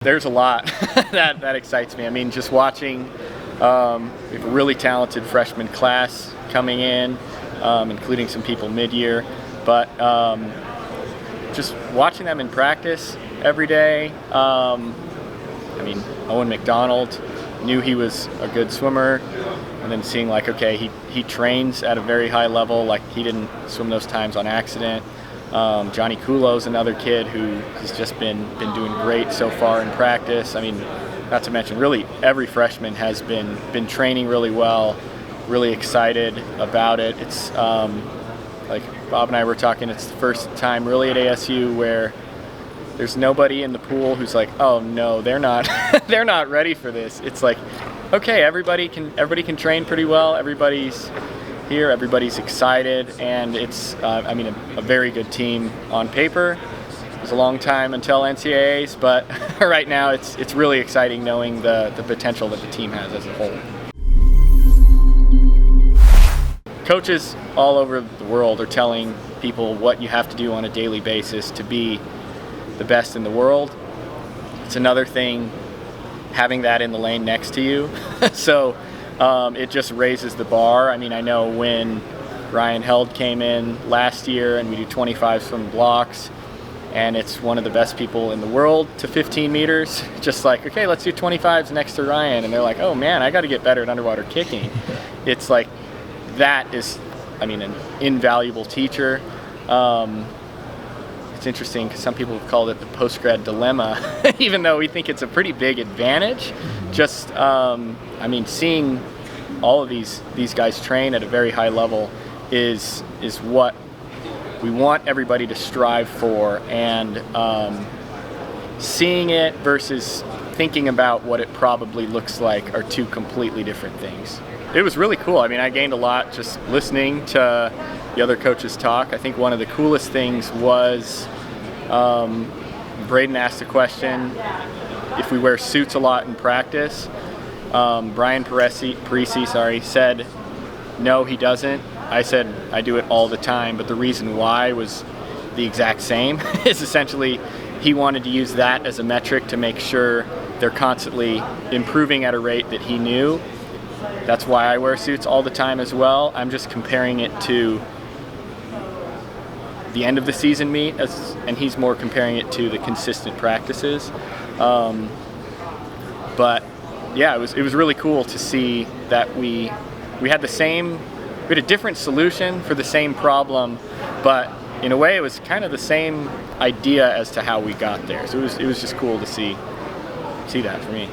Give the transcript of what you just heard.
There's a lot that excites me. I mean, just watching, we have a really talented freshman class coming in, including some people mid-year, but just watching them in practice every day. I mean, Owen McDonald, knew he was a good swimmer, and then seeing like, okay, he trains at a very high level, like he didn't swim those times on accident. Johnny Kulo's another kid who has just been doing great so far in practice. I mean, not to mention really every freshman has been training really well, really excited about it. It's like Bob and I were talking, it's the first time really at ASU where there's nobody in the pool who's like, oh no, they're not they're not ready for this. It's like, okay, everybody can train pretty well, everybody's here, everybody's excited, and it's I mean, a very good team on paper. It was a long time until NCAAs, but right now it's really exciting knowing the potential that the team has as a whole. Coaches all over the world are telling people what you have to do on a daily basis to be the best in the world. It's another thing having that in the lane next to you. So it just raises the bar. I mean, I know when Ryan Held came in last year and we do 25 swim blocks, and it's one of the best people in the world to 15 meters, just like, okay, let's do 25s next to Ryan. And they're like, oh man, I got to get better at underwater kicking. It's like, that is, I mean, an invaluable teacher. It's interesting because some people have called it the post-grad dilemma, even though we think it's a pretty big advantage. Just, I mean, seeing all of these guys train at a very high level is what we want everybody to strive for, and seeing it versus thinking about what it probably looks like are two completely different things. It was really cool. I mean, I gained a lot just listening to the other coaches talk. I think one of the coolest things was Braden asked a question if we wear suits a lot in practice. Brian Parisi said no, he doesn't. I said I do it all the time, but the reason why was the exact same. Is essentially he wanted to use that as a metric to make sure they're constantly improving at a rate that he knew. That's why I wear suits all the time as well. I'm just comparing it to the end of the season meet, and he's more comparing it to the consistent practices. But yeah, it was really cool to see that we had a different solution for the same problem, but in a way it was kind of the same idea as to how we got there. So it was just cool to see that for me.